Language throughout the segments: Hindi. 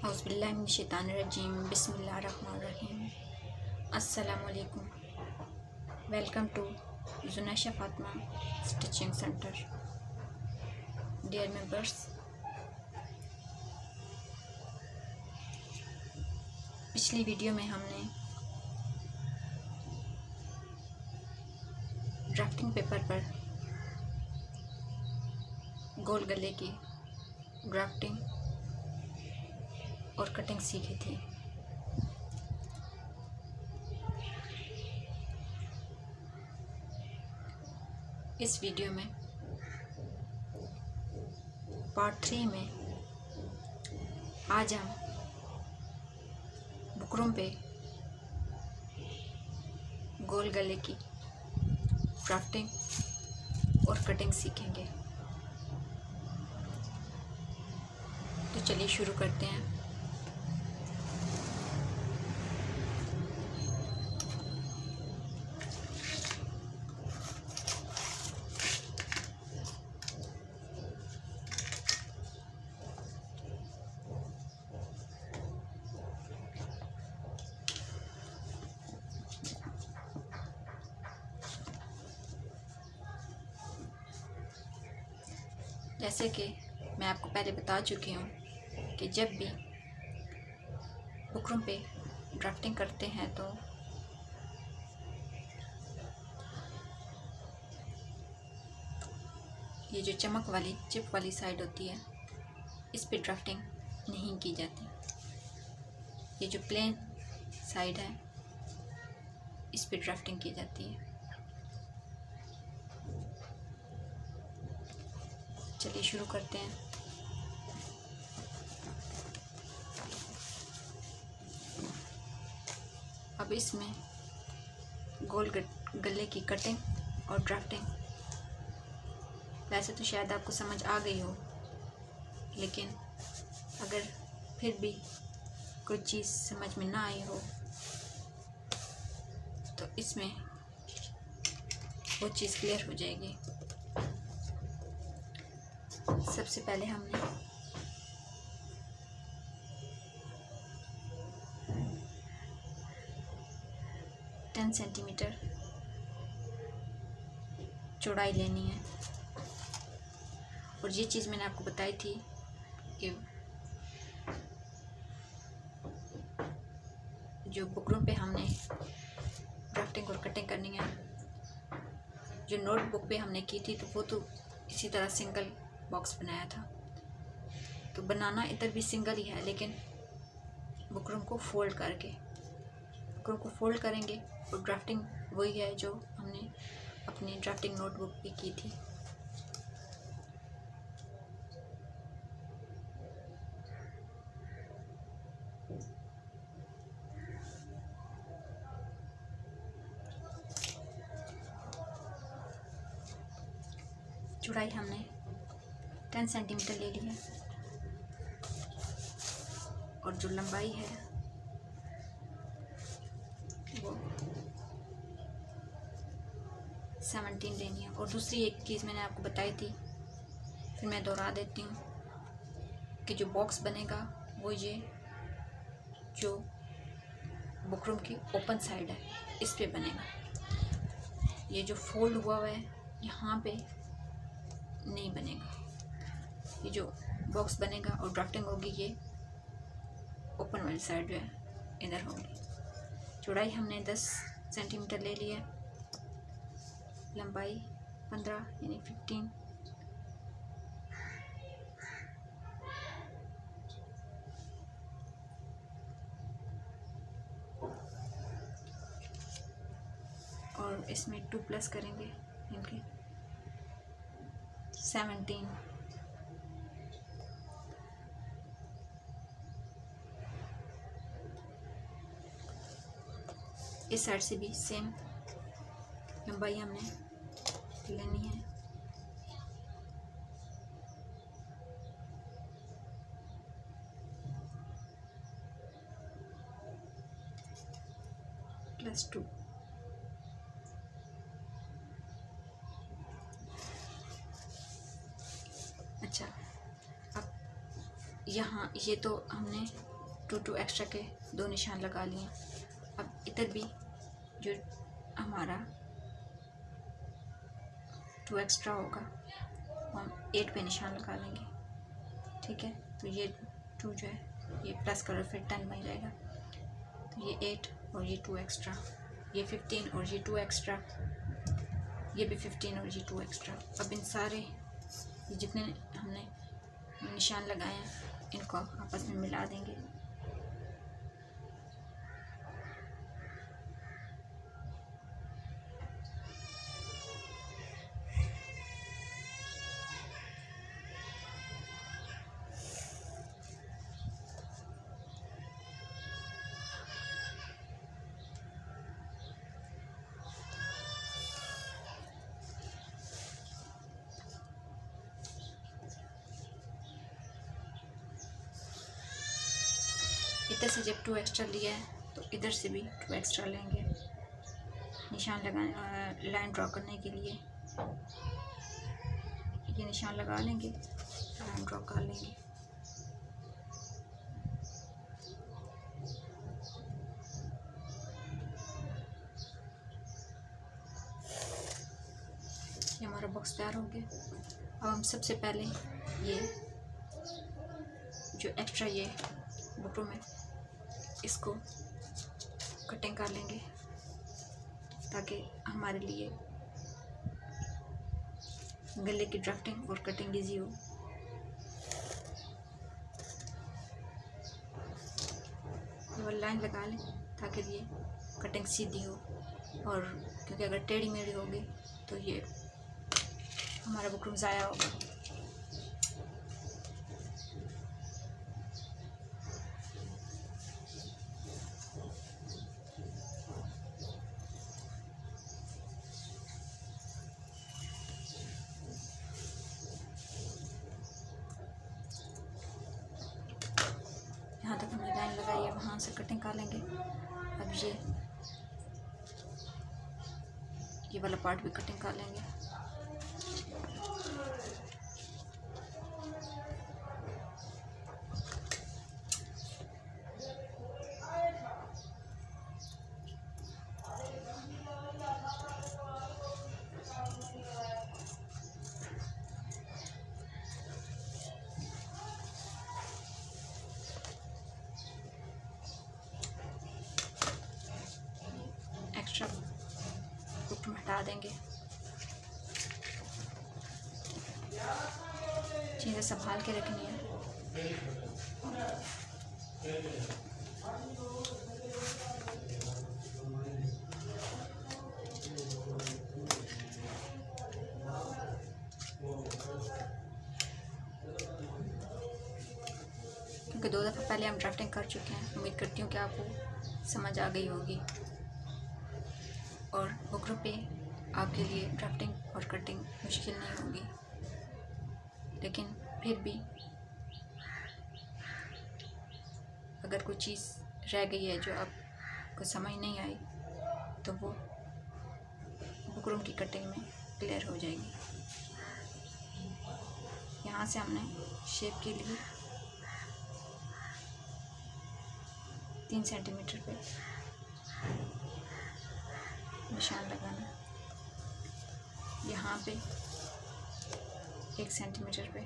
औज़ुबिल्लाहिमिनश्शैतानिर्रजीम बिस्मिल्लाहिर्रहमानिर्रहीम। अस्सलामु अलैकुम। Welcome to Junaisha Fatima stitching center. Dear members, पिछली वीडियो में हमने ड्राफ्टिंग पेपर पर गोल गले की ड्राफ्टिंग और कटिंग सीखी थी। इस वीडियो में पार्ट 3 में आज हम बुकरम पे गोल गले की ड्राफ्टिंग और कटिंग सीखेंगे। तो चलिए शुरू करते हैं। जैसे कि मैं आपको पहले बता चुकी हूँ कि जब भी बुकरम पे ड्राफ्टिंग करते हैं तो ये जो चमक वाली चिप वाली साइड होती है, इस पे ड्राफ्टिंग नहीं की जाती। ये जो प्लेन साइड है, इस पे ड्राफ्टिंग की जाती है। चलिए शुरू करते हैं। अब इसमें गोल गले की कटिंग और ड्राफ्टिंग वैसे तो शायद आपको समझ आ गई हो, लेकिन अगर फिर भी कोई चीज़ समझ में ना आई हो तो इसमें वो चीज़ क्लियर हो जाएगी। सबसे पहले हमने टेन सेंटीमीटर चौड़ाई लेनी है। और ये चीज़ मैंने आपको बताई थी कि जो बुकरम पे हमने ड्राफ्टिंग और कटिंग करनी है, जो नोटबुक पे हमने की थी तो वो तो इसी तरह सिंगल बॉक्स बनाया था। तो बनाना इधर भी सिंगल ही है, लेकिन बुकरम को फोल्ड करके बुकरम को फोल्ड करेंगे और ड्राफ्टिंग वही है जो हमने अपनी ड्राफ्टिंग नोटबुक पे की थी। चौड़ाई हमने 10 सेंटीमीटर ले ली है और जो लंबाई है वो 17 लेनी है। और दूसरी एक चीज़ मैंने आपको बताई थी, फिर मैं दोहरा देती हूँ कि जो बॉक्स बनेगा वो ये जो बुकरम की ओपन साइड है, इस पे बनेगा। ये जो फोल्ड हुआ है यहाँ पे नहीं बनेगा। ये जो बॉक्स बनेगा और ड्राफ्टिंग होगी ये ओपन वाली साइड जो है इधर होगी। चौड़ाई हमने 10 सेंटीमीटर ले ली है, लंबाई 15 यानी 15। और इसमें 2 प्लस करेंगे इनके 17। इस साइड से भी सेम लंबाई हमने लेनी है। +2। अच्छा, अब यहाँ ये तो हमने टू एक्स्ट्रा के 2 निशान लगा लिए। अब इधर भी जो हमारा 2 एक्स्ट्रा होगा हम 8 पे निशान लगा लेंगे। ठीक है, तो ये 2 जो है ये प्लस करो फिर 10 बन जाएगा। तो ये 8 और ये 2 एक्स्ट्रा, ये 15 और ये 2 एक्स्ट्रा, ये भी 15 और ये 2 एक्स्ट्रा। अब इन सारे ये जितने हमने निशान लगाए हैं इनको आपस में मिला देंगे। इधर से जब 2 एक्स्ट्रा लिया है तो इधर से भी 2 एक्स्ट्रा लेंगे निशान लगाने, लाइन ड्रॉ करने के लिए। ये निशान लगा लेंगे, लाइन ड्रॉ कर लेंगे। ये हमारा बॉक्स तैयार हो गया। अब हम सबसे पहले ये जो एक्स्ट्रा ये बुकरों में इसको कटिंग कर लेंगे ताकि हमारे लिए गले की ड्राफ्टिंग और कटिंग इजी हो। ये लाइन लगा लें ताकि ये कटिंग सीधी हो, और क्योंकि अगर टेढ़ी मेढ़ी होगी तो ये हमारा बुकरम ज़ाया होगा। यहाँ तक हमने लाइन लगाई है, वहाँ से कटिंग कर लेंगे। अब ये वाला पार्ट भी कटिंग कर लेंगे। एक्स्ट्रा बुकरम हटा देंगे, चीज़ें संभाल के रखनी है। क्योंकि 2 दफ़ा पहले हम ड्राफ्टिंग कर चुके हैं। उम्मीद करती हूँ कि आपको समझ आ गई होगी और बुकरों पे आपके लिए ड्राफ्टिंग और कटिंग मुश्किल नहीं होगी। लेकिन फिर भी अगर कोई चीज़ रह गई है जो आपको समझ नहीं आई तो वो बुकरों की कटिंग में क्लियर हो जाएगी। यहाँ से हमने शेप के लिए 3 सेंटीमीटर पे निशान लगाना, यहाँ पे 1 सेंटीमीटर पे,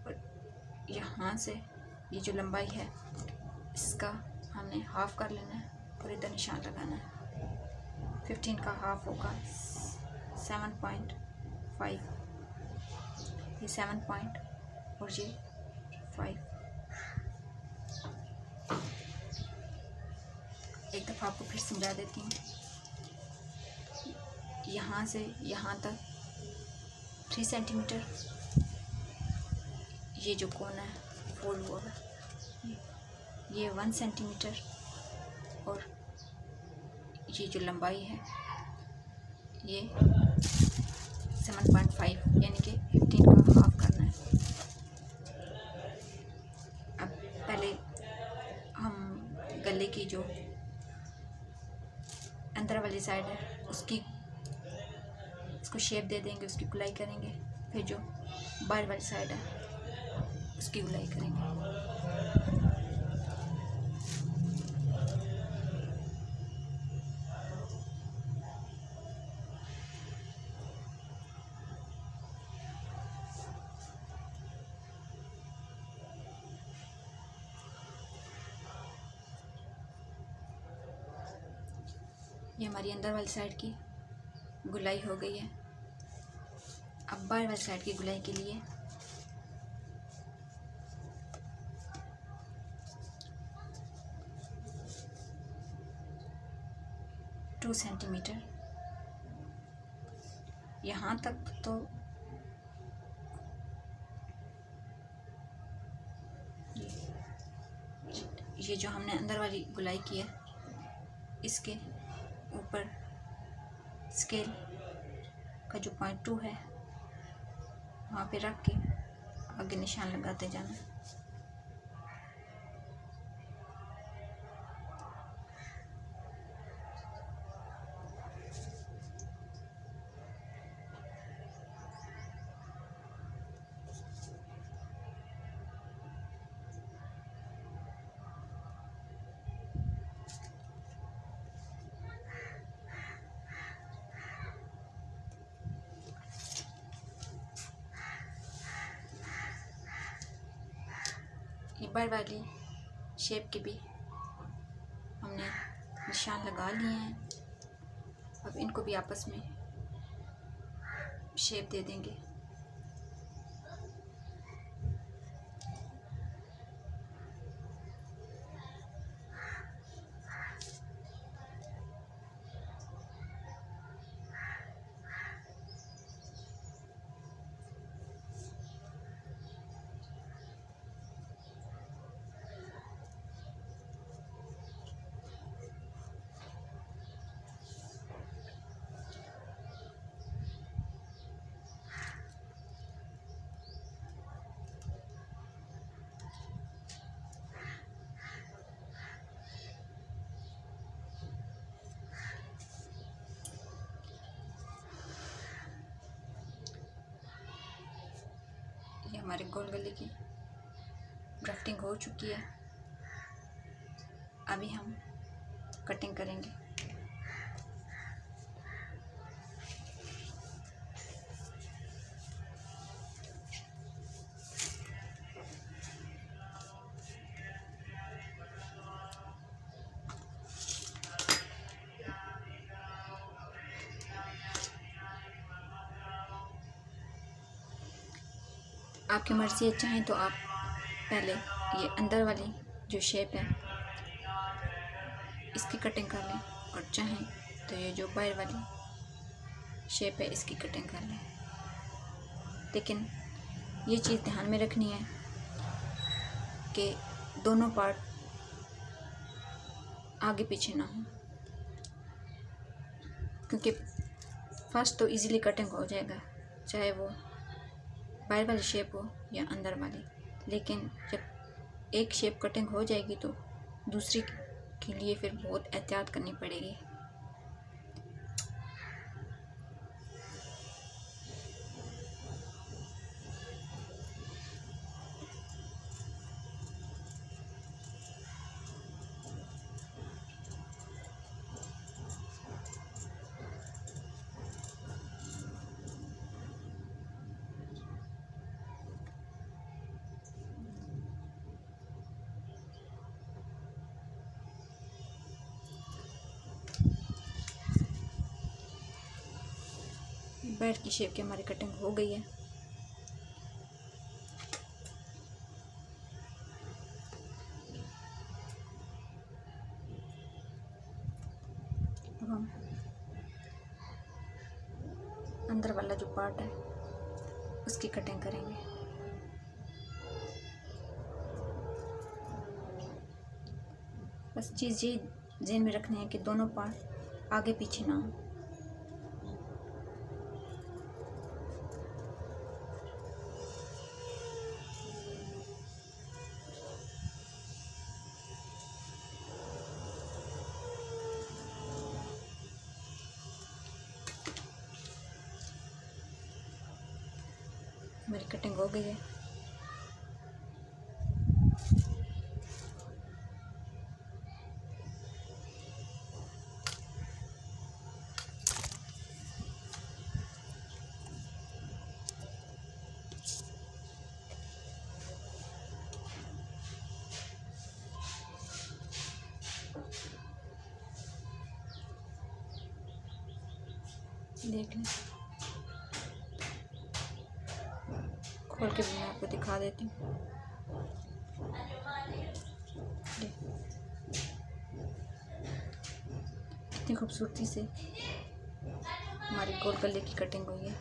और यहाँ से ये जो लंबाई है इसका हमने हाफ कर लेना है और इधर निशान लगाना है। 15 का हाफ होगा 7.5, ये 7 पॉइंट और ये 5। एक दफ़ा आपको फिर समझा देती हूँ। यहाँ से यहाँ तक 3 सेंटीमीटर ये जो कोना है फोल्ड हुआ है, ये 1 सेंटीमीटर, और ये जो लंबाई है ये 7.5 यानी कि 15 का हाफ करना है। अब पहले हम गले की जो अंदर वाली साइड है उसको शेप दे देंगे, उसकी गुलाई करेंगे। फिर जो बाहर वाली साइड है उसकी गुलाई करेंगे। ये हमारी अंदर वाली साइड की गुलाई हो गई है। अब बाहर वाली साइड की गुलाई के लिए टू सेंटीमीटर यहाँ तक तो ये जो हमने अंदर वाली गुलाई की है इसके ऊपर स्केल का जो पॉइंट 2 है वहाँ पे रख के आगे निशान लगाते जाना। ये बार वाली शेप के भी हमने निशान लगा लिए हैं। अब इनको भी आपस में शेप दे देंगे। ये हमारे गोल गले की ड्राफ्टिंग हो चुकी है। अभी हम कटिंग करेंगे। आपकी मर्ज़ी है, चाहें तो आप पहले ये अंदर वाली जो शेप है इसकी कटिंग कर लें और चाहें तो ये जो बाहर वाली शेप है इसकी कटिंग कर लें। लेकिन ये चीज़ ध्यान में रखनी है कि दोनों पार्ट आगे पीछे ना हो, क्योंकि फर्स्ट तो इजीली कटिंग हो जाएगा चाहे वो बाहर वाली शेप हो या अंदर वाली। लेकिन जब एक शेप कटिंग हो जाएगी तो दूसरी के लिए फिर बहुत एहतियात करनी पड़ेगी। बैट की शेप की हमारी कटिंग हो गई है। अब हम अंदर वाला जो पार्ट है उसकी कटिंग करेंगे। बस चीज़ ये ध्यान में रखनी है कि दोनों पार्ट आगे पीछे ना हो। मेरी कटिंग हो गई है। देख लें, खोल के भी मैं आपको दिखा देती हूँ। कितनी खूबसूरती से हमारी गोल गले की कटिंग हुई है।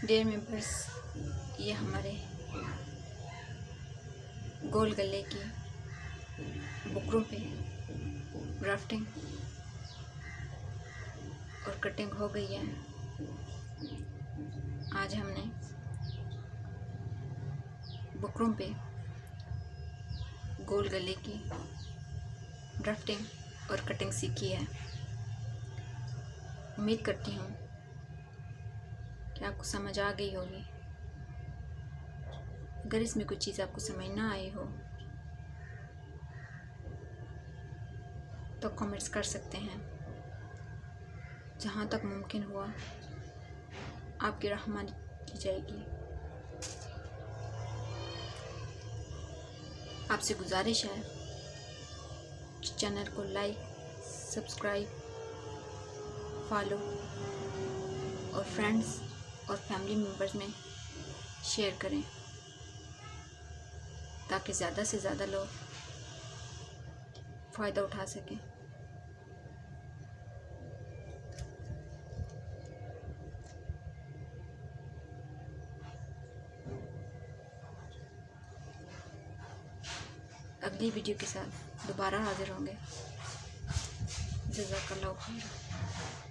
डियर मेंबर्स, ये हमारे गोल गले की बुकरों पे ग्राफ्टिंग और कटिंग हो गई है। आज हमने बुकरों पे गोल गले की ड्राफ्टिंग और कटिंग सीखी है। उम्मीद करती हूँ कि आपको समझ आ गई होगी। अगर इसमें कुछ चीज़ आपको समझ ना आई हो तो कमेंट्स कर सकते हैं। जहाँ तक मुमकिन हुआ आपकी रहमानी की जाएगी। आपसे गुजारिश है कि चैनल को लाइक, सब्सक्राइब, फॉलो और फ्रेंड्स और फैमिली मेम्बर्स में शेयर करें ताकि ज़्यादा से ज़्यादा लोग फ़ायदा उठा सकें। अगली वीडियो के साथ दोबारा हाजिर होंगे। जज़ाकल्लाह खैर।